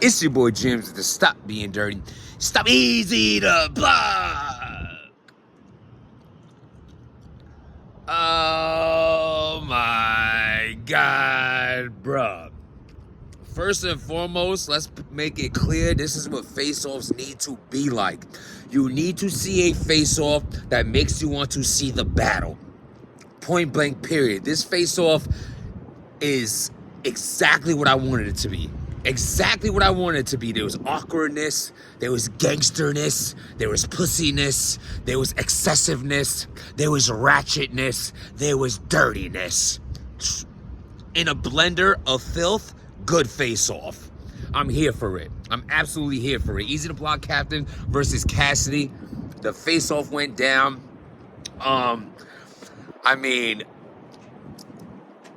It's your boy James with the Stop Being Dirty. Stop Eazy the Block. Oh my God, bruh. First and foremost, let's make it clear this is what face-offs need to be like. You need to see a face-off that makes you want to see the battle. Point blank, period. This face-off is exactly what I wanted it to be. Exactly what I wanted it to be. There was awkwardness, there was gangsterness, there was pussiness, there was excessiveness, there was ratchetness, there was dirtiness. In a blender of filth, good face-off. I'm here for it. I'm absolutely here for it. Eazy the Block Captain versus Cassidy. The face-off went down. I mean,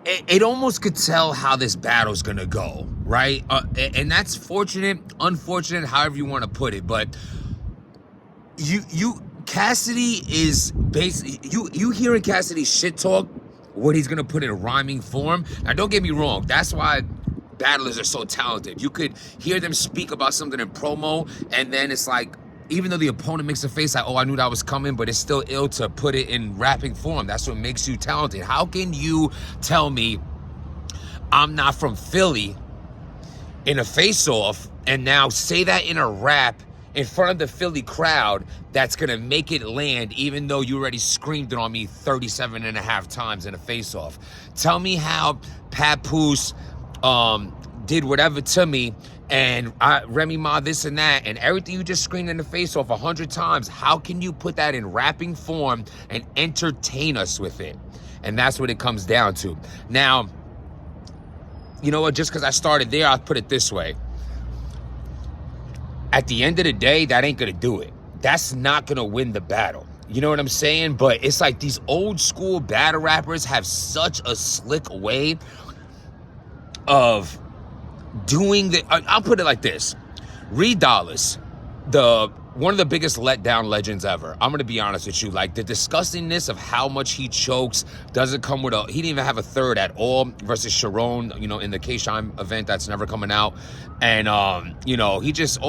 it almost could tell how this battle's gonna go, right? And that's fortunate, unfortunate, however you want to put it. But Cassidy is basically, you hearing Cassidy shit talk, what he's gonna put in a rhyming form. Now, don't get me wrong. That's why battlers are so talented. You could hear them speak about something in promo, and then it's like, even though the opponent makes a face like, oh, I knew that was coming, but it's still ill to put it in rapping form. That's what makes you talented. How can you tell me I'm not from Philly in a face-off and now say that in a rap in front of the Philly crowd that's going to make it land even though you already screamed it on me 37 and a half times in a face-off? Tell me how Papoose did whatever to me, and Remy Ma this and that, and everything you just screamed in the face off 100 times. How can you put that in rapping form and entertain us with it? And that's what it comes down to. Now, you know what? Just because I started there, I'll put it this way. At the end of the day, that ain't going to do it. That's not going to win the battle. You know what I'm saying? But it's like these old school battle rappers have such a slick way of doing the, I'll put it like this. Reed Dollars, one of the biggest letdown legends ever. I'm going to be honest with you. Like, the disgustingness of how much he chokes doesn't come with he didn't even have a third at all versus Sharon, in the K-Shine event that's never coming out. And, he just,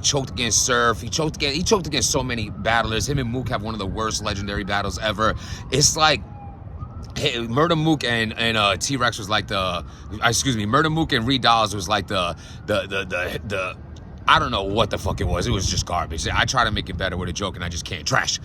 choked against Surf. He choked against so many battlers. Him and Mook have one of the worst legendary battles ever. It's like, hey, Murder Mook and T-Rex was like Murder Mook and Reed Dollars was like the I don't know what the fuck it was. It was just garbage. I try to make it better with a joke and I just can't. Trash.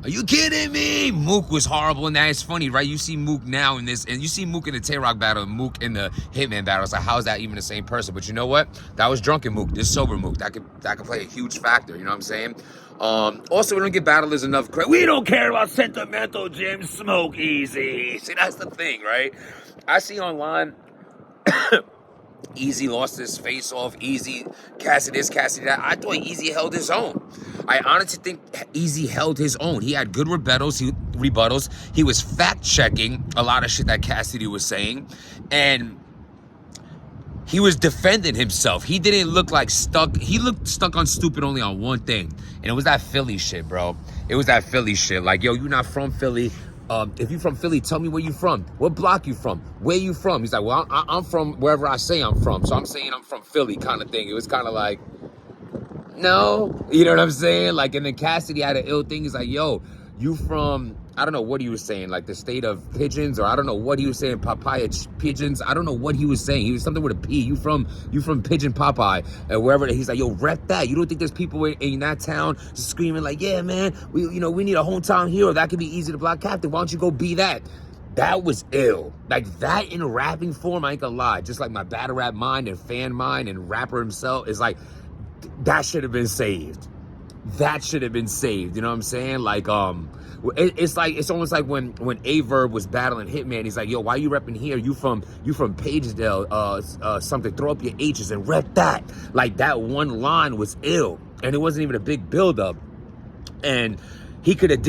Are you kidding me? Mook was horrible, and that is funny, right? You see Mook now in this, and you see Mook in the Tay-Rock battle, and Mook in the Hitman battle. It's like, how is that even the same person? But you know what? That was drunken Mook. This sober Mook. That could play a huge factor. You know what I'm saying? Also, we don't give battlers enough credit. We don't care about sentimental Jim Smoke Eazy. See, that's the thing, right? I see online Eazy lost his face off. Eazy, Cassidy this, Cassidy that. I thought Eazy held his own. I honestly think Eazy held his own. He had good rebuttals. He was fact-checking a lot of shit that Cassidy was saying. And he was defending himself. He didn't look like stuck. He looked stuck on stupid only on one thing. And it was that Philly shit, bro. It was that Philly shit. Like, yo, you're not from Philly. If you from Philly, tell me where you from. What block you from? Where you from? He's like, well, I'm from wherever I say I'm from. So I'm saying I'm from Philly kind of thing. It was kind of like, no. You know what I'm saying? Like, and then Cassidy had an ill thing. He's like, yo, you from, I don't know what he was saying, like the state of pigeons, or I don't know what he was saying, papaya pigeons. I don't know what he was saying. He was something with a P. You from Pigeon Popeye, and wherever. He's like, yo, rep that. You don't think there's people in that town just screaming like, yeah, man, we need a hometown hero. That could be Eazy the Block Captain. Why don't you go be that? That was ill. Like, that in a rapping form, I ain't gonna lie. Just like my battle rap mind and fan mind and rapper himself is like, that should have been saved. That should have been saved. You know what I'm saying? Like, it's almost like when Averb was battling Hitman. He's like, yo, why you repping here? You from Pagesdale, something. Throw up your H's and rep that. Like, that one line was ill, and it wasn't even a big build-up. And he could have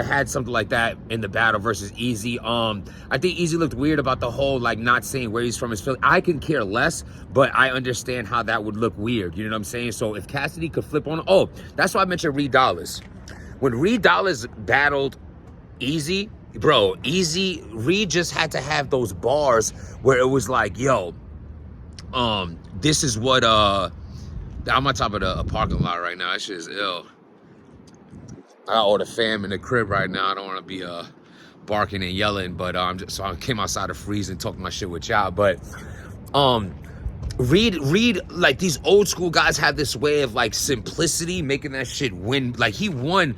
had something like that in the battle versus Eazy. I think Eazy looked weird about the whole, like, not saying where he's from his Philly. I can care less, but I understand how that would look weird. You know what I'm saying? So if Cassidy could flip on, that's why I mentioned Reed Dollars. When Reed Dollars battled Eazy, Reed just had to have those bars where it was like, yo, This is what I'm on top of the parking lot right now. That shit is ill. I got all the fam in the crib right now. I don't want to be barking and yelling, but so I came outside to freeze and talk my shit with y'all. But read like these old school guys have this way of like simplicity, making that shit win. Like he beat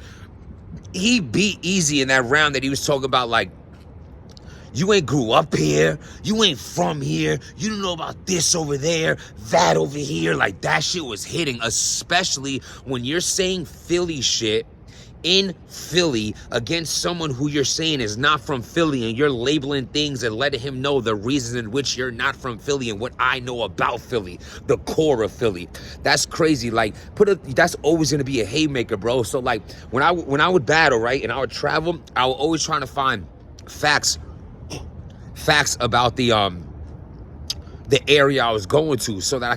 Eazy in that round that he was talking about, like, you ain't grew up here, you ain't from here, you don't know about this over there, that over here. Like, that shit was hitting, especially when you're saying Philly shit in Philly against someone who you're saying is not from Philly, and you're labeling things and letting him know the reasons in which you're not from Philly and what I know about Philly, the core of Philly. That's crazy. Like, that's always gonna be a haymaker, bro. So like when I would battle, right, and I would travel, I was always trying to find facts about the area I was going to, so that I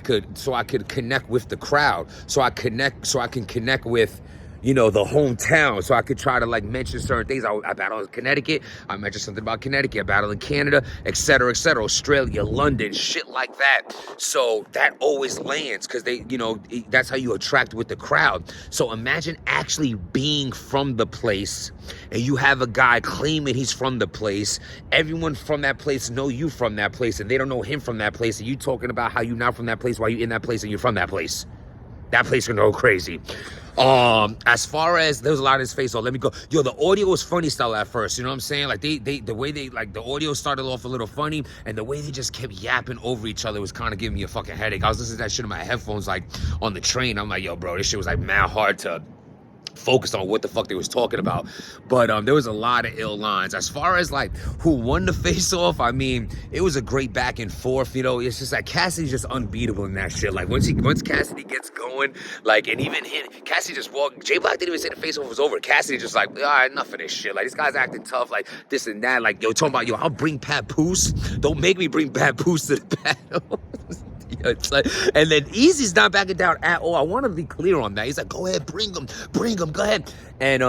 could connect with the crowd, so I can connect with, you know, the hometown, so I could try to like mention certain things. I battled in Connecticut, I mentioned something about Connecticut, I battled in Canada, etc., Australia, London, shit like that. So that always lands, because they, you know, that's how you attract with the crowd. So imagine actually being from the place, and you have a guy claiming he's from the place. Everyone from that place know you from that place, and they don't know him from that place, and you talking about how you not from that place while you in that place and you're from that place. That place can go crazy. As far as, there was a lot of his face off. Let me go. Yo, the audio was funny style at first. You know what I'm saying? Like the way they, like, the audio started off a little funny, and the way they just kept yapping over each other was kind of giving me a fucking headache. I was listening to that shit in my headphones, like on the train. I'm like, yo, bro, this shit was like mad hard to focused on what the fuck they was talking about. But there was a lot of ill lines. As far as like who won the face-off, I mean, it was a great back and forth. You know, it's just like Cassidy's just unbeatable in that shit. Like once Cassidy gets going, like, and even him, Cassidy just walked. J Black didn't even say the face-off was over. Cassidy just like, all right, enough of this shit. Like, this guy's acting tough, like this and that. Like, yo, talking about, yo, I'll bring Papoose. Don't make me bring Papoose to the battle. It's like, and then Eazy's not backing down at all. I want to be clear on that. He's like, go ahead, bring him, go ahead. And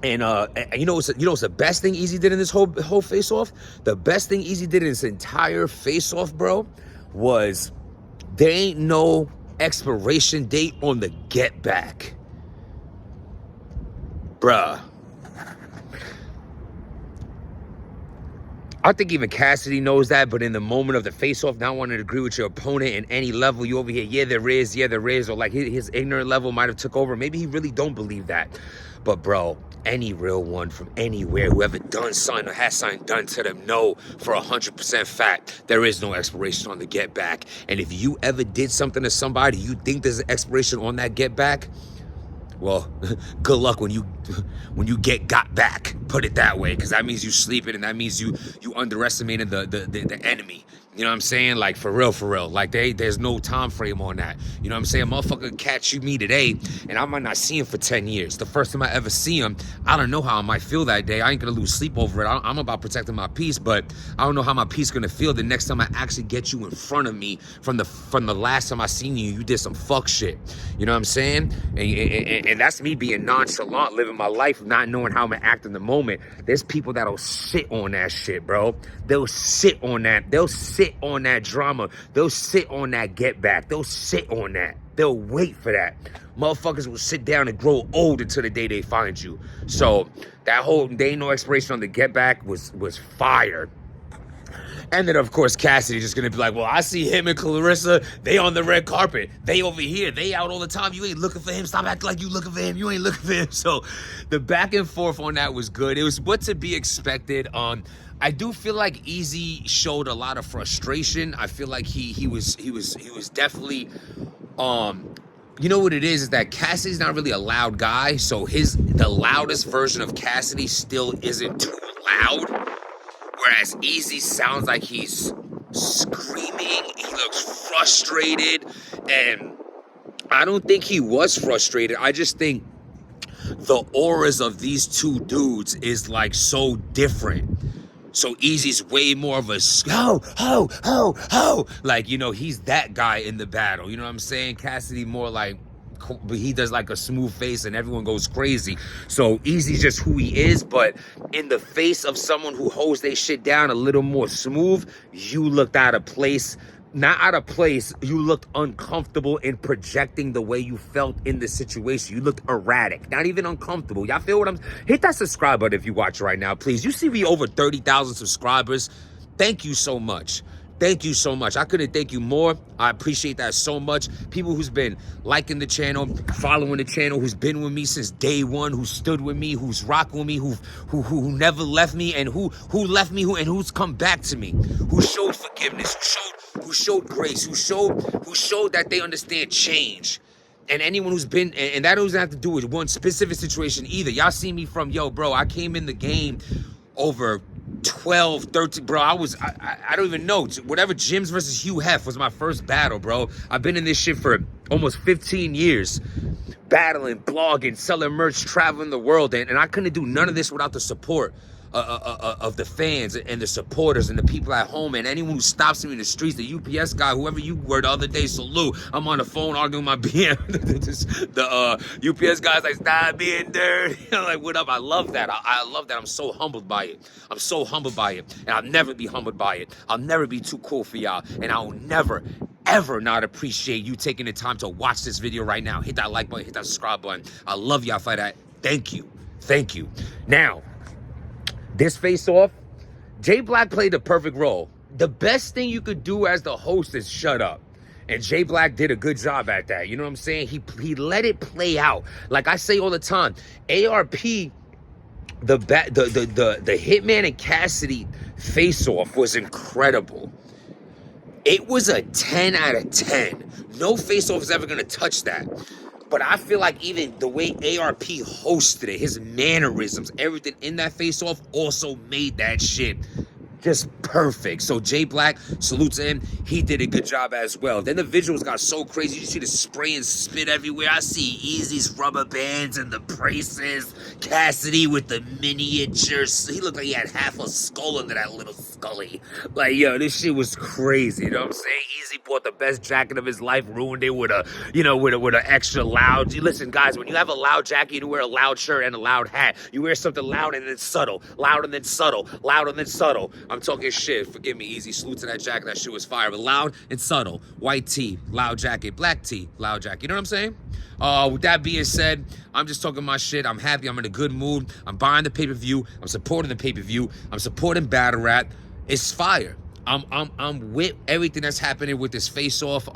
you know what's the best thing Eazy did in this whole face-off? The best thing Eazy did in this entire face-off, bro, was there ain't no expiration date on the get back. Bruh. I think even Cassidy knows that, but in the moment of the face-off, not wanting to agree with your opponent in any level, you over here, yeah, there is, or like his ignorant level might have took over. Maybe he really don't believe that. But bro, any real one from anywhere, whoever done something or has something done to them, know for 100% fact, there is no expiration on the get back. And if you ever did something to somebody, you think there's an expiration on that get back, well, good luck when you get got back. Put it that way, because that means you sleeping, and that means you underestimated the enemy. You know what I'm saying? Like, for real. Like, there's no time frame on that. You know what I'm saying? Motherfucker catch me today, and I might not see him for 10 years. The first time I ever see him, I don't know how I might feel that day. I ain't gonna lose sleep over it. I'm about protecting my peace, but I don't know how my peace gonna feel the next time I actually get you in front of me. From the last time I seen you, you did some fuck shit. You know what I'm saying? And that's me being nonchalant, living my life, not knowing how I'm gonna act in the moment. There's people that'll sit on that shit, bro. They'll sit on that. They'll sit on that drama. They'll sit on that get back. They'll sit on that. They'll wait for that. Motherfuckers will sit down and grow old until the day they find you. So that whole "there ain't no expiration on the get back" was fire. And then, of course, Cassidy just gonna be like, well, I see him and Clarissa, they on the red carpet. They over here. They out all the time. You ain't looking for him. Stop acting like you looking for him. You ain't looking for him. So the back and forth on that was good. It was what to be expected. I do feel like Eazy showed a lot of frustration. I feel like he was definitely, you know what it is that Cassidy's not really a loud guy. So the loudest version of Cassidy still isn't too loud. Whereas Eazy sounds like he's screaming, he looks frustrated, and I don't think he was frustrated. I just think the auras of these two dudes is like so different. So Eazy's way more of a ho, like, you know, he's that guy in the battle. You know what I'm saying? Cassidy more like, he does like a smooth face and everyone goes crazy. So Eazy's just who he is, but in the face of someone who holds their shit down a little more smooth, you looked out of place not out of place. You looked uncomfortable in projecting the way you felt in the situation. You looked erratic, not even uncomfortable. Y'all feel what I'm... Hit that subscribe button if you watch right now, please. You see we over 30,000 subscribers. Thank you so much. Thank you so much. I couldn't thank you more. I appreciate that so much. People who's been liking the channel, following the channel, who's been with me since day one, who stood with me, who's rocking with me, who never left me, and who left me, and who's come back to me, who showed forgiveness, who showed grace, who showed that they understand change. And anyone who's been, and that doesn't have to do with one specific situation either. Y'all see me from, yo, bro, I came in the game over 12, 13, bro. I don't even know. Whatever, Jims versus Hugh Hef was my first battle, bro. I've been in this shit for almost 15 years. Battling, blogging, selling merch, traveling the world. And I couldn't do none of this without the support of the fans and the supporters and the people at home and anyone who stops me in the streets, the UPS guy, whoever you were the other day, salute. I'm on the phone arguing with my BM. The UPS guy's like, stop being dirty. I'm like, what up? I love that. I love that. I'm so humbled by it. I'm so humbled by it. And I'll never be humbled by it. I'll never be too cool for y'all. And I'll never, ever not appreciate you taking the time to watch this video right now. Hit that like button, hit that subscribe button. I love y'all for that. Thank you. Thank you. Now, this face-off, Jay Black played the perfect role. The best thing you could do as the host is shut up. And Jay Black did a good job at that. You know what I'm saying? He let it play out. Like I say all the time, ARP, the Hitman and Cassidy face-off was incredible. It was a 10 out of 10. No face-off is ever going to touch that. But I feel like even the way ARP hosted it, his mannerisms, everything in that face-off also made that shit just perfect. So Jay Black, salute to him. He did a good job as well. Then the visuals got so crazy. You see the spray and spit everywhere. I see Eazy's rubber bands and the braces. Cassidy with the miniatures. He looked like he had half a skull under that little scully. Like, yo, this shit was crazy. You know what I'm saying? Eazy bought the best jacket of his life, ruined it with a, you know, with an extra loud. Listen, guys, when you have a loud jacket, you wear a loud shirt and a loud hat. You wear something loud and then subtle. Loud and then subtle. Loud and then subtle. I'm talking shit. Forgive me, Eazy. Salute to that jacket. That shit was fire. But loud and subtle. White tee, loud jacket. Black tee, loud jacket. You know what I'm saying? With that being said, I'm just talking my shit. I'm happy. I'm in a good mood. I'm buying the pay-per-view. I'm supporting the pay-per-view. I'm supporting Battle Rap. It's fire. I'm with everything that's happening with this face-off.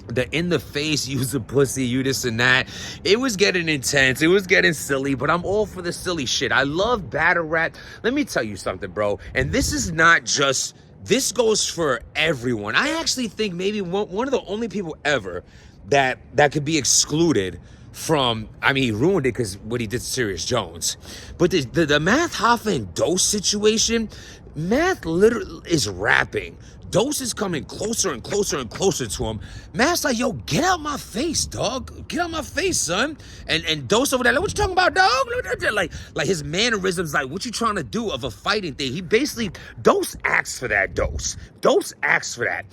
The in the face, use a pussy, you this and that. It was getting intense. It was getting silly, but I'm all for the silly shit. I love battle rap. Let me tell you something, bro. And this is not just, this goes for everyone. I actually think maybe one of the only people ever that could be excluded from, I mean, he ruined it because what he did to Sirius Jones. But the Math Hoffa and Dose situation, Math literally is rapping. Dose is coming closer and closer and closer to him. Math's like, yo, get out my face, dog. Get out my face, son. And Dose over there, like, what you talking about, dog? Like his mannerisms, like, what you trying to do of a fighting thing? He basically, Dose asks for that, Dose. Dose asks for that.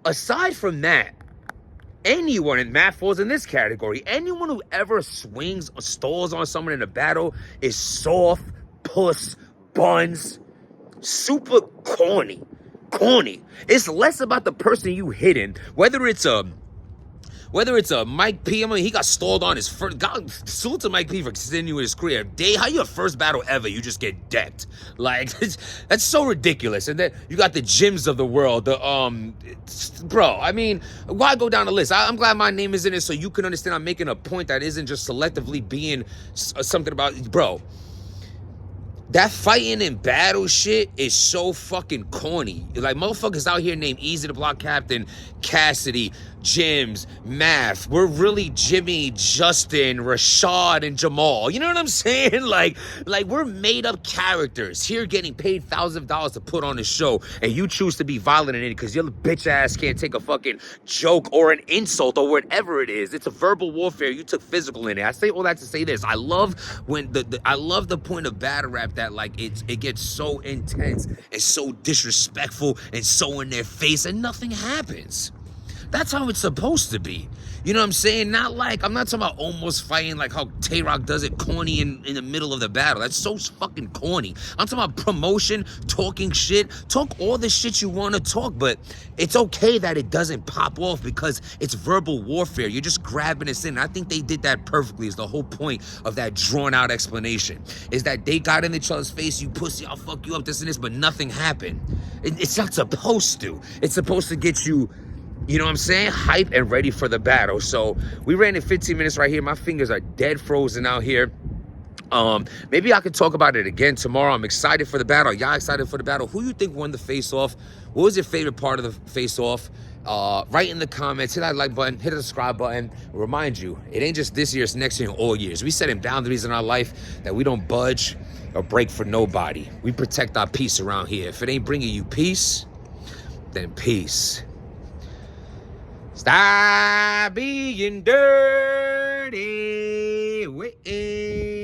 Aside from that, anyone, and Matt falls in this category, anyone who ever swings or stalls on someone in a battle is soft, puss, buns, super corny. It's less about the person you hitting, whether it's a Mike P. I mean, he got stalled on his first. God, salute to Mike P. for continuing his career. How your first battle ever, you just get decked. Like, that's so ridiculous. And then you got the gyms of the world. Bro, I mean, why go down the list? I'm glad my name is in it so you can understand I'm making a point that isn't just selectively being something about, bro. That fighting and battle shit is so fucking corny. Like, motherfuckers out here named Eazy the Block Captain, Cassidy, Jims, Math. We're really Jimmy, Justin, Rashad, and Jamal. You know what I'm saying? Like we're made up characters here getting paid thousands of dollars to put on a show, and you choose to be violent in it because your bitch ass can't take a fucking joke or an insult or whatever it is. It's a verbal warfare. You took physical in it. I say all that to say this. I love when I love the point of battle rap that, like, it gets so intense and so disrespectful and so in their face and nothing happens. That's how it's supposed to be. You know what I'm saying? Not like, I'm not talking about almost fighting like how Tay-Rock does it corny in the middle of the battle. That's so fucking corny. I'm talking about promotion, talking shit. Talk all the shit you want to talk, but it's okay that it doesn't pop off because it's verbal warfare. You're just grabbing us in. I think they did that perfectly is the whole point of that drawn out explanation. Is that they got in each other's face, you pussy, I'll fuck you up, this and this, but nothing happened. It's not supposed to. It's supposed to get you, you know what I'm saying, hype and ready for the battle. So we ran in 15 minutes right here. My fingers are dead frozen out here. Maybe I could talk about it again tomorrow. I'm excited for the battle. Y'all excited for the battle? Who you think won the face-off? What was your favorite part of the face-off? Write in the comments, hit that like button, hit the subscribe button. Remind you, it ain't just this year, it's next year and all years. We setting boundaries in our life that we don't budge or break for nobody. We protect our peace around here. If it ain't bringing you peace, then peace. Stop being dirty. Wait.